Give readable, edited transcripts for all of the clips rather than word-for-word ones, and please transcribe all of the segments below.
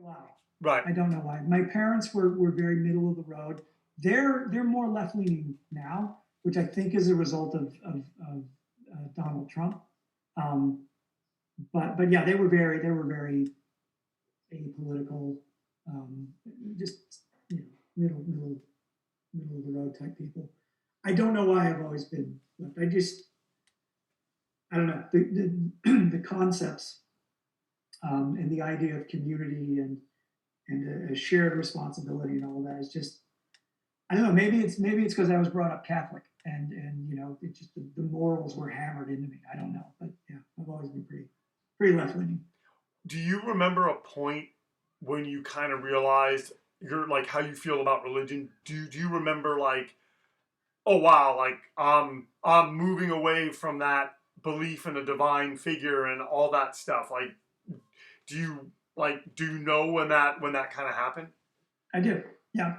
why. Right. I don't know why. My parents were very middle of the road. They're more left leaning now, which I think is a result of Donald Trump. Um, but yeah, they were very apolitical, um, just you know middle of the road type people. I don't know why I've always been left. I don't know the concepts and the idea of community and a shared responsibility and all of that is just I don't know. Maybe it's because I was brought up Catholic and you know it just the morals were hammered into me. I don't know, but yeah, I've always been pretty left leaning. Do you remember a point when you kind of realized you're like how you feel about religion? Do you remember like, oh wow, like I'm moving away from that belief in a divine figure and all that stuff? Like, do you know when that kind of happened? I do. Yeah.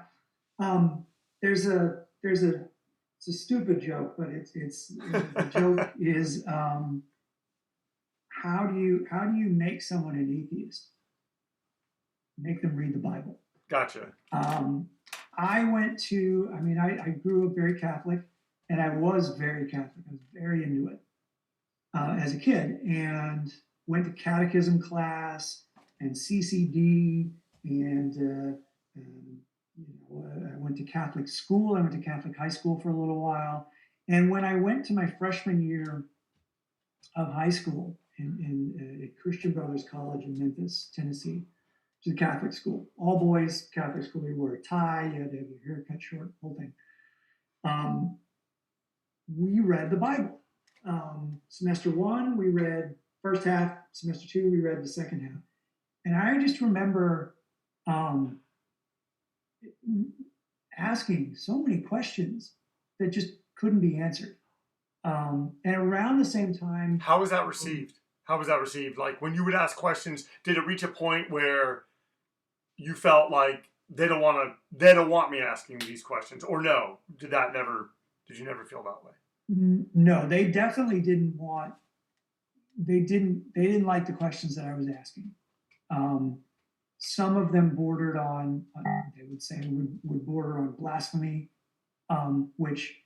There's a it's a stupid joke, but it's the joke is how do you make someone an atheist? Make them read the Bible. Gotcha. Um, I went to I grew up very Catholic, and I was very Catholic. I was very into it as a kid, and went to catechism class and CCD and. I went to Catholic school. I went to Catholic high school for a little while. And when I went to my freshman year of high school in at Christian Brothers College in Memphis, Tennessee, which is a Catholic school, all boys Catholic school. You wear a tie, you had to have your hair cut short, whole thing. We read the Bible. Semester one, we read first half. Semester two, we read the second half. And I just remember asking so many questions that just couldn't be answered. And around the same time, how was that received? How was that received? Like when you would ask questions, did it reach a point where you felt like they don't want me asking these questions, or no? Did you never feel that way? No, they definitely didn't want. They didn't like the questions that I was asking. Some of them bordered on, they would say, would border on blasphemy, which,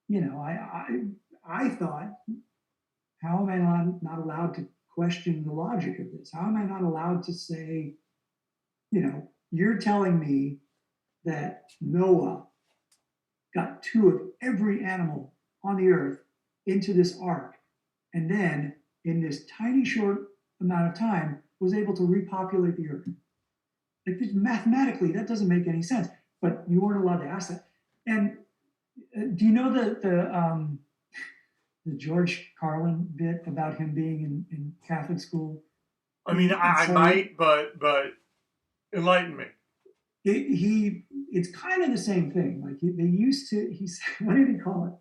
you know, I thought, how am I not allowed to question the logic of this? How am I not allowed to say, you know, you're telling me that Noah got two of every animal on the earth into this ark, and then in this tiny short amount of time was able to repopulate the earth. Like mathematically, that doesn't make any sense. But you weren't allowed to ask that. And do you know the George Carlin bit about him being in Catholic school? I mean, I might, but enlighten me. It's kind of the same thing. Like they used to. What did he call it?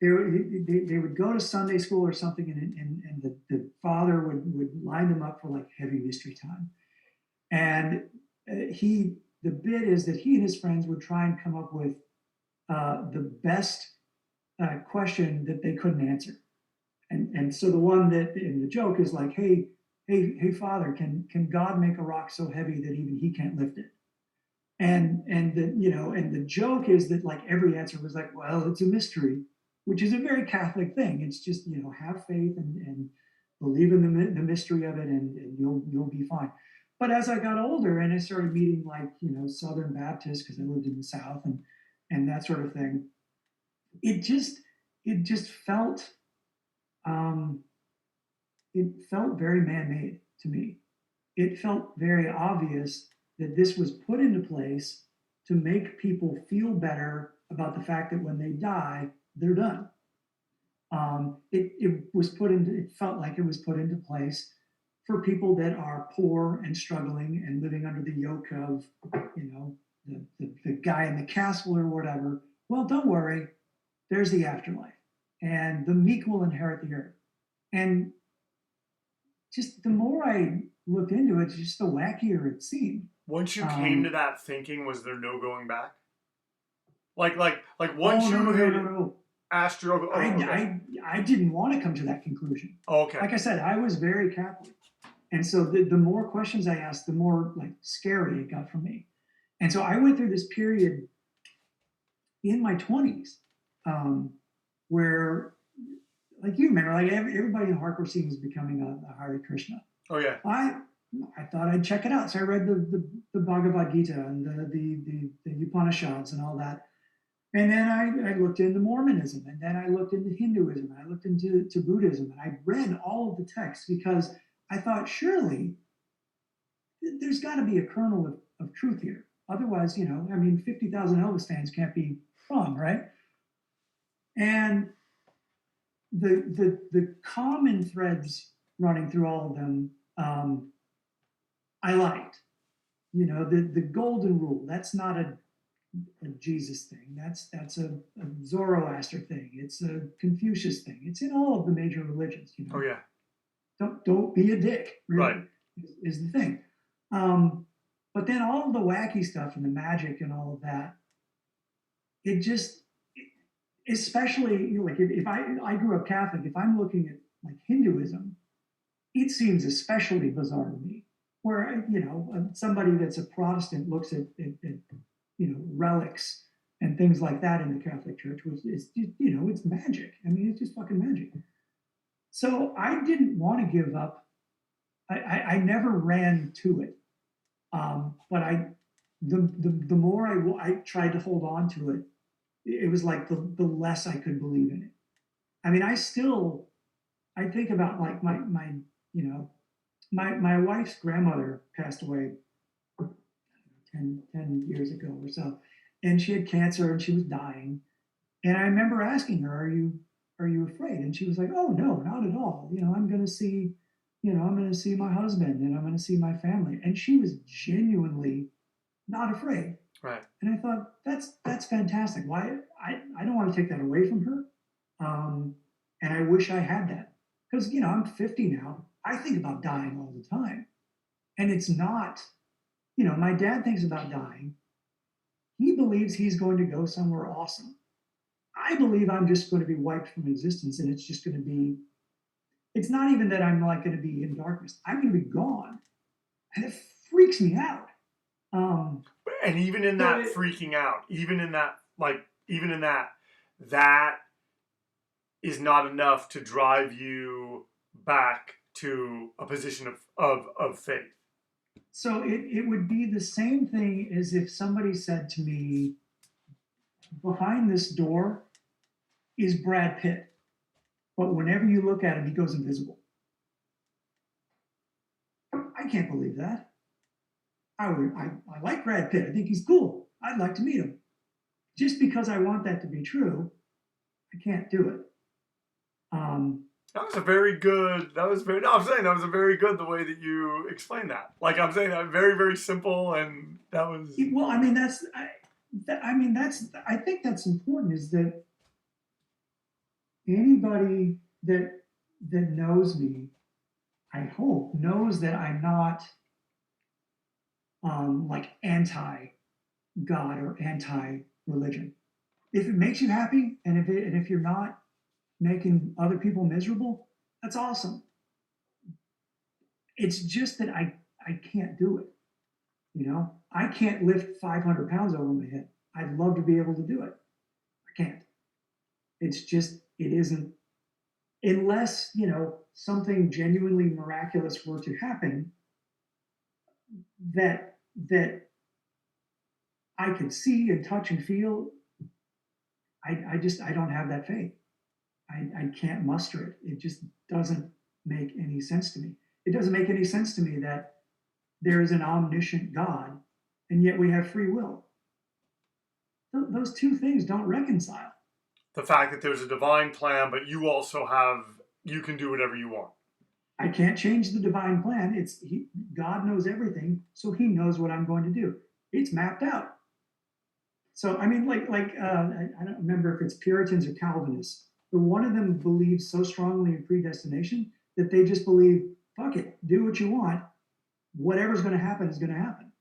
They would go to Sunday school or something, and the father would line them up for like heavy mystery time. And the bit is that he and his friends would try and come up with the best question that they couldn't answer. And so the one that in the joke is like, hey, Father, can God make a rock so heavy that even he can't lift it? And the joke is that like every answer was like, well, it's a mystery, which is a very Catholic thing. It's just, you know, have faith and believe in the mystery of it, and you'll be fine. But as I got older and I started meeting like, you know, Southern Baptists, because I lived in the South and that sort of thing, it just felt it felt very man-made to me. It felt very obvious that this was put into place to make people feel better about the fact that when they die, they're done. It felt like it was put into place for people that are poor and struggling and living under the yoke of, you know, the guy in the castle or whatever. Well, don't worry, there's the afterlife, and the meek will inherit the earth. And just the more I looked into it, just the wackier it seemed. Once you came to that thinking, was there no going back? Like once asked your, I didn't want to come to that conclusion. Oh, okay. Like I said, I was very Catholic, And so the more questions I asked, the more like scary it got for me. And so I went through this period in my 20s where, like you remember, like everybody in the hardcore scene was becoming a Hare Krishna. Oh yeah. I thought I'd check it out. So I read the Bhagavad Gita and the Upanishads and all that. And then I looked into Mormonism, and then I looked into Hinduism, and I looked into Buddhism, and I read all of the texts because I thought, surely there's got to be a kernel of truth here. Otherwise, 50,000 Elvis fans can't be wrong, right? And the common threads running through all of them, I liked. The golden rule, that's not a Jesus thing. That's a Zoroaster thing. It's a Confucius thing. It's in all of the major religions. Oh yeah. Don't be a dick. Really, right. is the thing. But then all of the wacky stuff and the magic and all of that, it just, especially like if I grew up Catholic, if I'm looking at like Hinduism, it seems especially bizarre to me. Where somebody that's a Protestant looks at relics and things like that in the Catholic Church, which is it's magic. I mean, it's just fucking magic. So I didn't want to give up. I never ran to it, but the more I tried to hold on to it, it was like the less I could believe in it. I mean, I think about like my wife's grandmother passed away 10 years ago or so, and she had cancer and she was dying. And I remember asking her, are you afraid? And she was like, oh no, not at all. I'm going to see my husband and I'm going to see my family. And she was genuinely not afraid. Right. And I thought, that's fantastic. Why? I don't want to take that away from her. And I wish I had that, because I'm 50 now. I think about dying all the time, and it's not, my dad thinks about dying. He believes he's going to go somewhere awesome. I believe I'm just going to be wiped from existence, and it's just going to be, it's not even that I'm like going to be in darkness. I'm going to be gone. And it freaks me out. And even in that freaking out, even in that, that is not enough to drive you back to a position of faith. So it would be the same thing as if somebody said to me, behind this door is Brad Pitt, but whenever you look at him, he goes invisible. I can't believe that. I like Brad Pitt. I think he's cool. I'd like to meet him. Just because I want that to be true, I can't do it. That was a very good. I'm saying that was a very good the way that you explained that. Like I'm saying that very, very simple, and that was. Well, I mean I think that's important, is that anybody that knows me, I hope, knows that I'm not like anti-God or anti-religion. If it makes you happy, and if you're not making other people miserable, that's awesome. It's just that I can't do it. I can't lift 500 pounds over my head. I'd love to be able to do it. I can't. It's just, it isn't, unless, something genuinely miraculous were to happen that I could see and touch and feel. I don't have that faith. I can't muster it. It just doesn't make any sense to me. It doesn't make any sense to me that there is an omniscient God, and yet we have free will. Those two things don't reconcile. The fact that there's a divine plan, but you can do whatever you want. I can't change the divine plan. God knows everything, so he knows what I'm going to do. It's mapped out. So, I mean, I don't remember if it's Puritans or Calvinists, but one of them believes so strongly in predestination that they just believe, fuck it, do what you want. Whatever's going to happen is going to happen.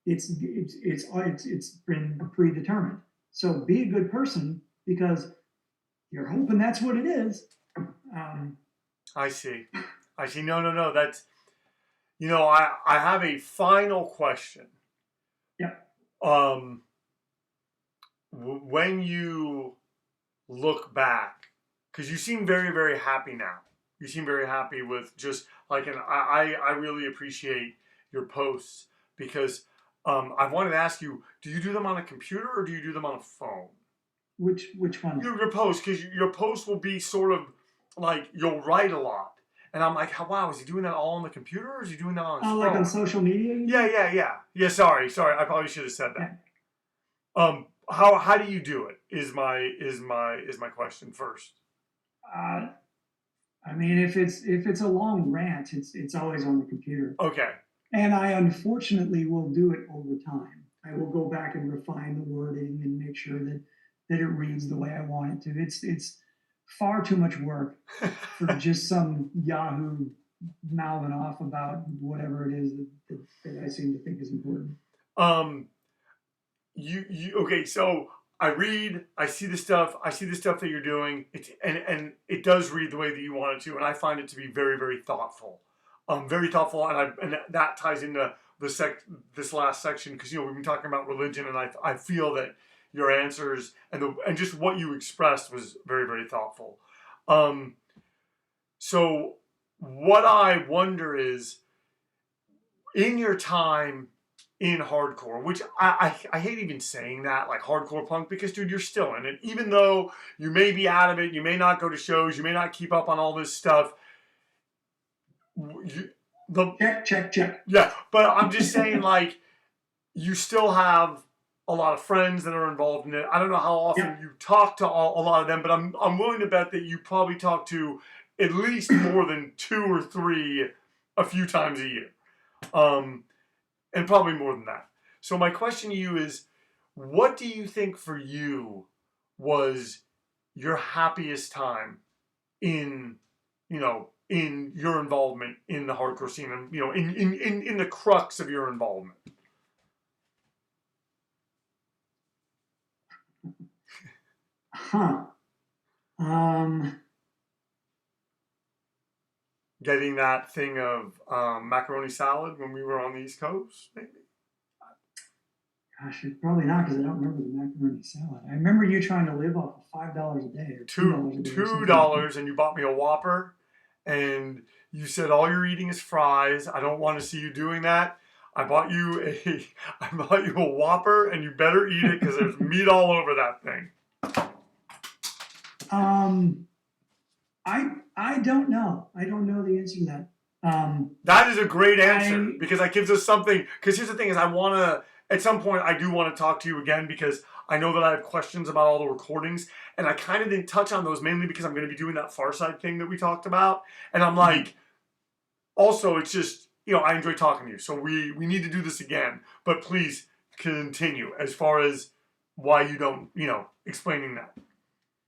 It's been predetermined. So be a good person, because you're hoping that's what it is. I see. No. I have a final question. Yeah. When you look back, because you seem very, very happy now. You seem very happy with just like, and I really appreciate your posts because I wanted to ask you, do you do them on a computer or do you do them on a phone? Which one? Your post, because your post will be sort of like you'll write a lot. And I'm like, wow, is he doing that all on the computer or is he doing that on his phone? Like on social media? Yeah. Sorry. I probably should have said that. Yeah. How do you do it? Is my question first. I mean, if it's a long rant, it's always on the computer. Okay. And I unfortunately will do it over time. I will go back and refine the wording and make sure that it reads the way I want it to. It's far too much work for just some Yahoo mouthing off about whatever it is that I seem to think is important. Okay, so I read, I see the stuff that you're doing, and it does read the way that you want it to, and I find it to be very, very thoughtful. Very thoughtful, and that ties into this last section, because we've been talking about religion, and I feel that your answers and just what you expressed was very, very thoughtful. So what I wonder is, in your time in hardcore, which I hate even saying that, like hardcore punk, because dude, you're still in it. Even though you may be out of it, you may not go to shows, you may not keep up on all this stuff. Check. Yeah, but I'm just saying, like, you still have a lot of friends that are involved in it. I don't know how often you talk to a lot of them, but I'm willing to bet that you probably talk to at least more than 2 or 3 a few times a year. And probably more than that. So my question to you is, what do you think for you was your happiest time in your involvement in the hardcore scene, and in the crux of your involvement? Getting that thing of macaroni salad when we were on the East Coast, maybe? Gosh, probably not, because I don't remember the macaroni salad. I remember you trying to live off of $5 a day or $2 a day. $2, and you bought me a Whopper, and you said all you're eating is fries. I don't want to see you doing that. I bought you a Whopper, and you better eat it because there's meat all over that thing. I don't know. I don't know the answer to that. That is a great answer, because that gives us something. Because here's the thing: is I want to. At some point, I do want to talk to you again, because I know that I have questions about all the recordings, and I kind of didn't touch on those, mainly because I'm going to be doing that Farside thing that we talked about, and I'm like, also, it's just, I enjoy talking to you, so we need to do this again, but please continue as far as why you don't, explaining that.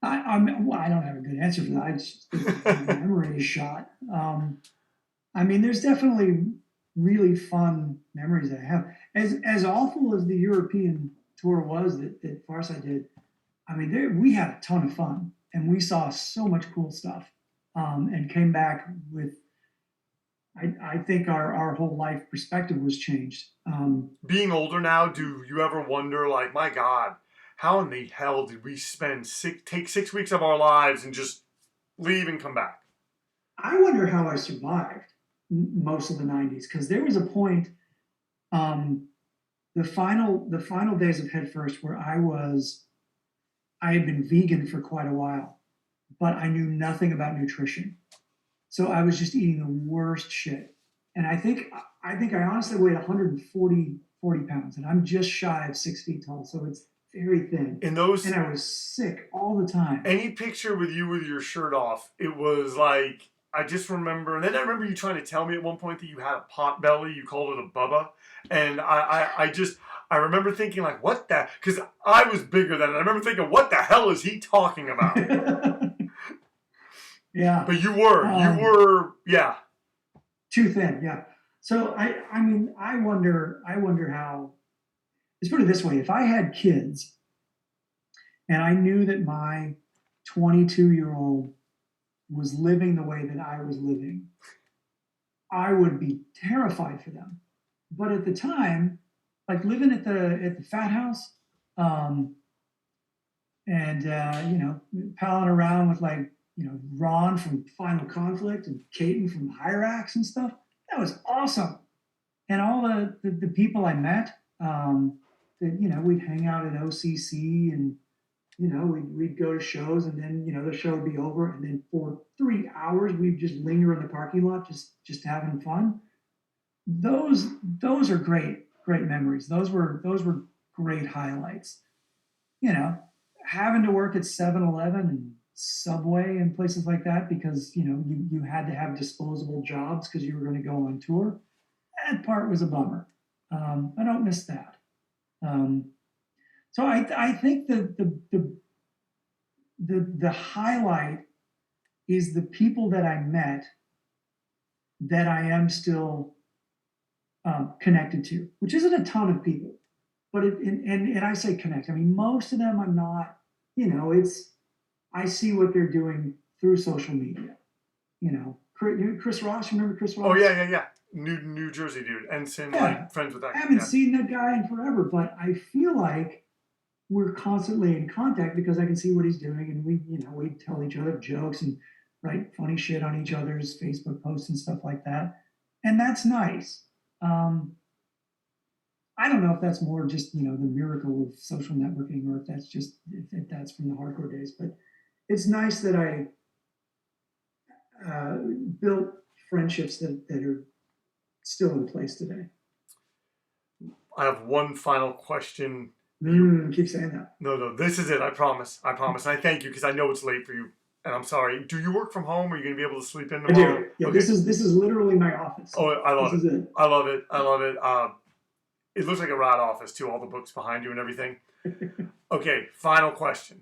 I don't have a good answer for that. I just think my memory is shot. I mean, there's definitely really fun memories that I have. As awful as the European tour was that Farside did, I mean, we had a ton of fun, and we saw so much cool stuff, and came back with, I think our whole life perspective was changed. Being older now, do you ever wonder, like, my God, how in the hell did we take 6 weeks of our lives and just leave and come back? I wonder how I survived most of the 90s, because there was a point, the final days of Headfirst, where I had been vegan for quite a while, but I knew nothing about nutrition. So I was just eating the worst shit. And I think I honestly weighed 140 pounds, and I'm just shy of 6 feet tall. So it's very thin. And I was sick all the time. Any picture with you with your shirt off, it was like, I just remember, and then I remember you trying to tell me at one point that you had a pot belly. You called it a bubba. And I remember thinking, like, what the, because I was bigger than it. I remember thinking, what the hell is he talking about? Yeah. But you were, yeah. Too thin, yeah. So I mean, I wonder how, let's put it this way: if I had kids and I knew that my 22-year-old was living the way that I was living, I would be terrified for them. But at the time, like living at the fat house, and palling around with like Ron from Final Conflict and Caton from Hyrax and stuff. That was awesome. And all the people I met, that we'd hang out at OCC, and we'd go to shows, and then the show would be over, and then for 3 hours we'd just linger in the parking lot, just having fun. Those are great memories. Those were great highlights. Having to work at 7-Eleven and Subway and places like that because you had to have disposable jobs because you were going to go on tour. That part was a bummer. I don't miss that. So I think the highlight is the people that I met that I am still connected to, which isn't a ton of people, but and I say connect. I mean, most of them I'm not. I see what they're doing through social media. Chris Ross. Remember Chris Ross? Oh yeah. New Jersey dude, ensign, like friends with that. I haven't seen that guy in forever, but I feel like we're constantly in contact because I can see what he's doing, and we tell each other jokes and write funny shit on each other's Facebook posts and stuff like that, and that's nice. I don't know if that's more just the miracle of social networking, or if that's just if that's from the hardcore days, but it's nice that I built friendships that are still in place today. I have one final question. Keep saying that. No, this is it. I promise. And I thank you because I know it's late for you, and I'm sorry. Do you work from home? Or are you going to be able to sleep in tomorrow? I do. Yeah, okay. This is literally my office. Oh, I love it. I love it. It looks like a rat office too. All the books behind you and everything. Okay, final question.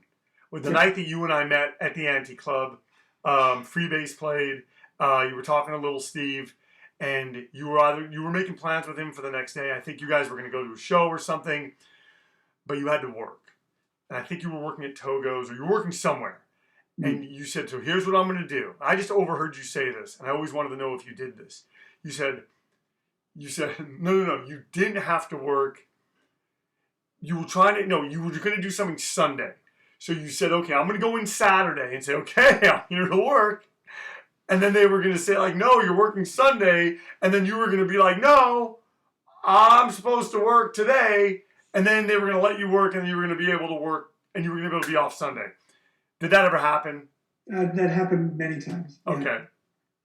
With the night that you and I met at the Anti Club, Freebase played. You were talking to Little Steve, and you were making plans with him for the next day. I think you guys were going to go to a show or something, but you had to work. And I think you were working at Togo's, or you were working somewhere. And you said, so here's what I'm going to do. I just overheard you say this, and I always wanted to know if you did this. You said, no, you didn't have to work. You were you were going to do something Sunday. So you said, okay, I'm going to go in Saturday and say, okay, I'm here to work. And then they were going to say, like, no, you're working Sunday. And then you were going to be like, no, I'm supposed to work today. And then they were going to let you work, and you were going to be able to work, and you were going to be able to be off Sunday. Did that ever happen? That happened many times. Yeah. Okay.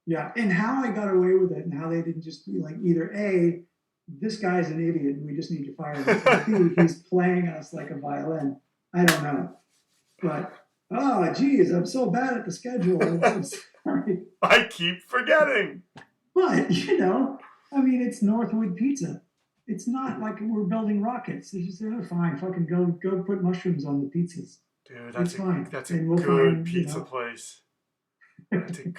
Yeah, and how I got away with it, and how they didn't just be like, either A, this guy's an idiot and we just need to fire him, or B, he's playing us like a violin. I don't know. But, oh, geez, I'm so bad at the schedule. I'm sorry. I keep forgetting. But, I mean, it's Northwood Pizza. It's not like we're building rockets. It's just, fine, fucking go put mushrooms on the pizzas. Dude, that's a fine. good pizza place. That's a